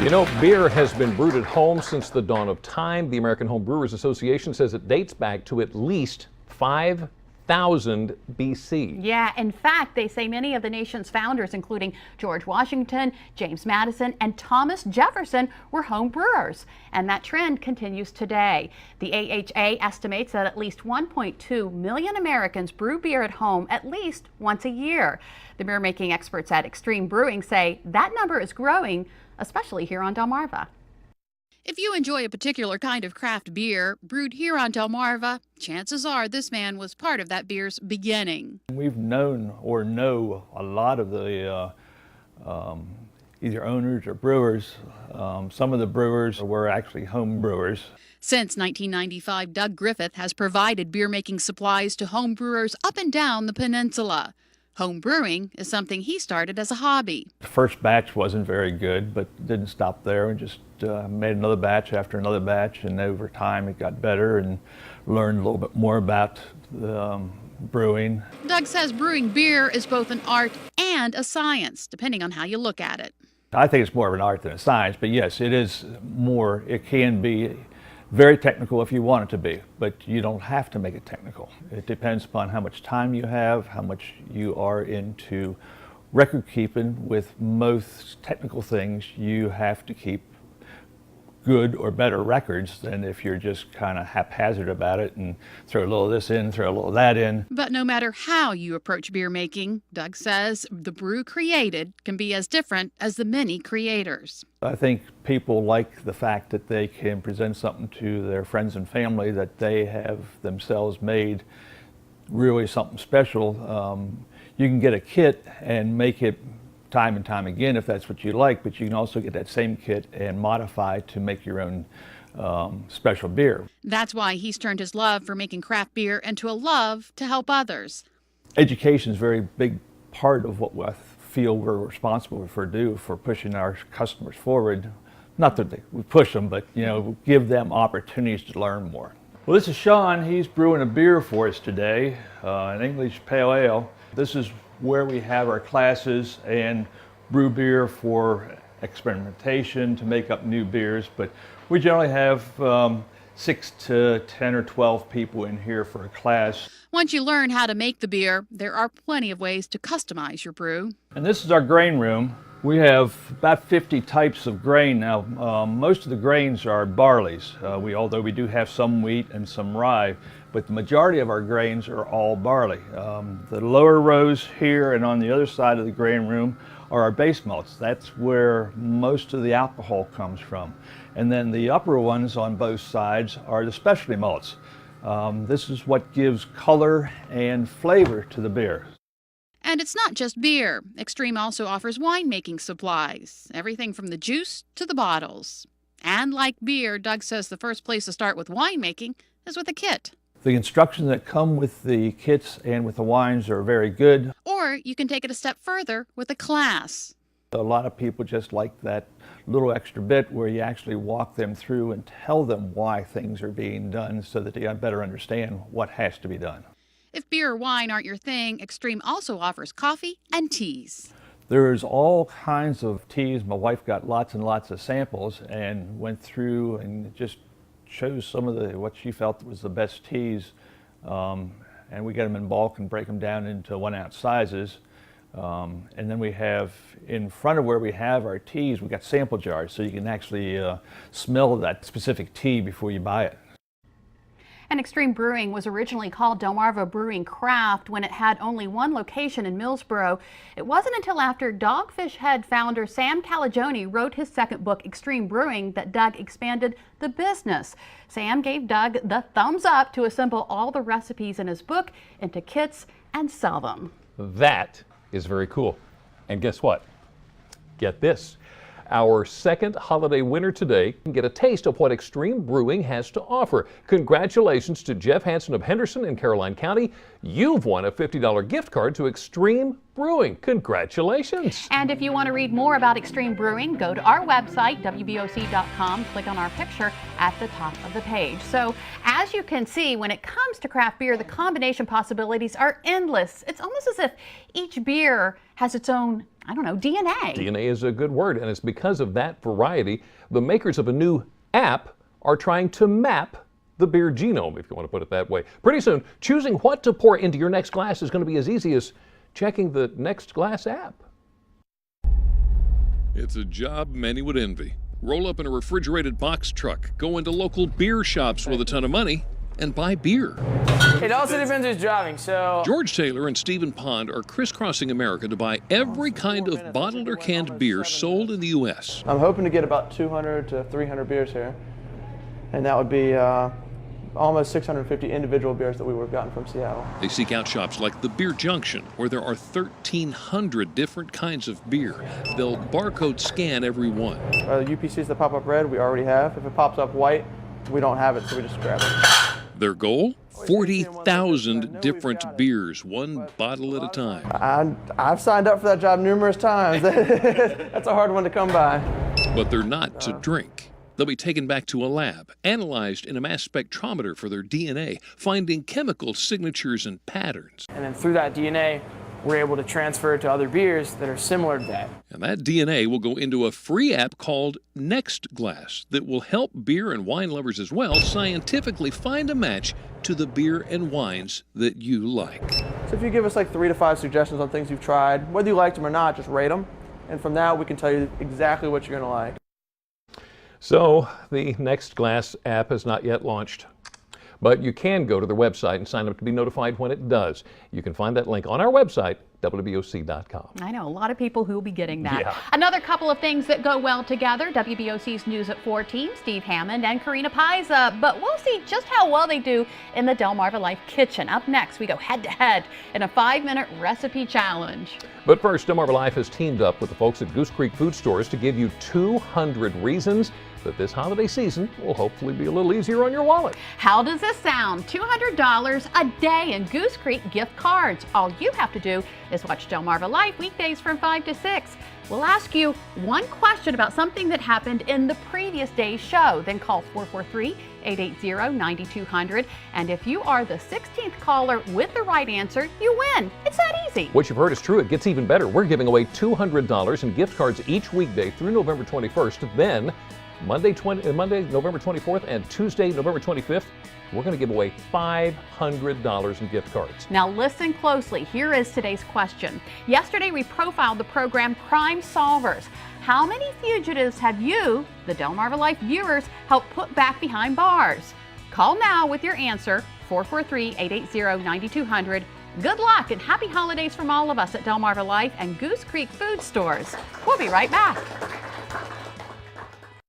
You know, beer has been brewed at home since the dawn of time. The American Home Brewers Association says it dates back to at least 5,000 BC. Yeah, in fact, they say many of the nation's founders, including George Washington, James Madison, and Thomas Jefferson, were home brewers. And that trend continues today. The AHA estimates that at least 1.2 million Americans brew beer at home at least once a year. The beer making experts at XTreme Brewing say that number is growing, especially here on Delmarva. If you enjoy a particular kind of craft beer brewed here on Delmarva, chances are this man was part of that beer's beginning. We've known or know a lot of the either owners or brewers. Some of the brewers were actually home brewers. Since 1995, Doug Griffith has provided beer-making supplies to home brewers up and down the peninsula. Home brewing is something he started as a hobby. The first batch wasn't very good, but didn't stop there and just made another batch after another batch, and over time it got better and learned a little bit more about brewing. Doug says brewing beer is both an art and a science, depending on how you look at it. I think it's more of an art than a science, but yes, it is more. It can be very technical if you want it to be, but you don't have to make it technical. It depends upon how much time you have, how much you are into record keeping. With most technical things, you have to keep good or better records than if you're just kind of haphazard about it and throw a little of this in, throw a little of that in. But no matter how you approach beer making, Doug says the brew created can be as different as the many creators. I think people like the fact that they can present something to their friends and family that they have themselves made, really something special. You can get a kit and make it time and time again if that's what you like, but you can also get that same kit and modify to make your own special beer. That's why he's turned his love for making craft beer into a love to help others. Education is a very big part of what I feel we're responsible for pushing our customers forward. Not that we push them, but give them opportunities to learn more. Well, this is Sean. He's brewing a beer for us today, an English Pale Ale. This is where we have our classes and brew beer for experimentation to make up new beers, but we generally have 6 to 10 or 12 people in here for a class. Once you learn how to make the beer, there are plenty of ways to customize your brew. And this is our grain room. We have about 50 types of grain now. Most of the grains are barleys, although we do have some wheat and some rye, but the majority of our grains are all barley. The lower rows here and on the other side of the grain room are our base malts. That's where most of the alcohol comes from. And then the upper ones on both sides are the specialty malts. This is what gives color and flavor to the beer. And it's not just beer. XTreme also offers winemaking supplies, everything from the juice to the bottles. And like beer, Doug says the first place to start with winemaking is with a kit. The instructions that come with the kits and with the wines are very good. Or you can take it a step further with a class. A lot of people just like that little extra bit where you actually walk them through and tell them why things are being done so that they better understand what has to be done. If beer or wine aren't your thing, XTreme also offers coffee and teas. There's all kinds of teas. My wife got lots and lots of samples and went through and just chose some of what she felt was the best teas. And we get them in bulk and break them down into 1 ounce sizes. And then we have, in front of where we have our teas, we got sample jars so you can actually smell that specific tea before you buy it. And XTreme Brewing was originally called Delmarva Brewing Craft when it had only one location in Millsboro. It wasn't until after Dogfish Head founder Sam Calagione wrote his second book, XTreme Brewing, that Doug expanded the business. Sam gave Doug the thumbs up to assemble all the recipes in his book into kits and sell them. That is very cool. And guess what? Get this. Our second holiday winner today can get a taste of what XTreme Brewing has to offer. Congratulations to Jeff Hansen of Henderson in Caroline County. You've won a $50 gift card to XTreme Brewing. Congratulations. And if you want to read more about XTreme Brewing, go to our website, WBOC.com, click on our picture at the top of the page. So as you can see, when it comes to craft beer, the combination possibilities are endless. It's almost as if each beer has its own, I don't know, DNA. DNA is a good word, and it's because of that variety, the makers of a new app are trying to map the beer genome, if you want to put it that way. Pretty soon, choosing what to pour into your next glass is going to be as easy as checking the Next Glass app. It's a job many would envy. Roll up in a refrigerated box truck, go into local beer shops with a ton of money, and buy beer. It also depends who's driving, so... George Taylor and Stephen Pond are crisscrossing America to buy every kind of bottled or canned beer sold in the U.S. I'm hoping to get about 200 to 300 beers here. And that would be almost 650 individual beers that we would have gotten from Seattle. They seek out shops like the Beer Junction, where there are 1,300 different kinds of beer. They'll barcode scan every one. UPCs that pop up red, we already have. If it pops up white, we don't have it, so we just grab it. Their goal? 40,000 different beers, one bottle at a time. I've signed up for that job numerous times. That's a hard one to come by. But they're not to drink. They'll be taken back to a lab, analyzed in a mass spectrometer for their DNA, finding chemical signatures and patterns. And then through that DNA, we're able to transfer it to other beers that are similar to that. And that DNA will go into a free app called Next Glass that will help beer and wine lovers as well scientifically find a match to the beer and wines that you like. So if you give us like 3 to 5 suggestions on things you've tried, whether you liked them or not, just rate them. And from that, we can tell you exactly what you're going to like. So the Next Glass app has not yet launched, but you can go to their website and sign up to be notified when it does. You can find that link on our website, WBOC.com. I know a lot of people who will be getting that. Yeah. Another couple of things that go well together, WBOC's News at 14, Steve Hammond and Karina Paiza, but we'll see just how well they do in the Delmarva Life kitchen. Up next, we go head-to-head in a 5-minute recipe challenge. But first, Delmarva Life has teamed up with the folks at Goose Creek Food Stores to give you 200 reasons that this holiday season will hopefully be a little easier on your wallet. How does this sound? $200 a day in Goose Creek gift cards. All you have to do is watch Delmarva Life weekdays from 5 to 6. We'll ask you one question about something that happened in the previous day's show. Then call 443-880-9200. And if you are the 16th caller with the right answer, you win. It's that easy. What you've heard is true. It gets even better. We're giving away $200 in gift cards each weekday through November 21st. Then Monday, November 24th and Tuesday, November 25th, we're going to give away $500 in gift cards. Now listen closely. Here is today's question. Yesterday we profiled the program Crime Solvers. How many fugitives have you, the Delmarva Life viewers, helped put back behind bars? Call now with your answer, 443-880-9200. Good luck and happy holidays from all of us at Delmarva Life and Goose Creek Food Stores. We'll be right back.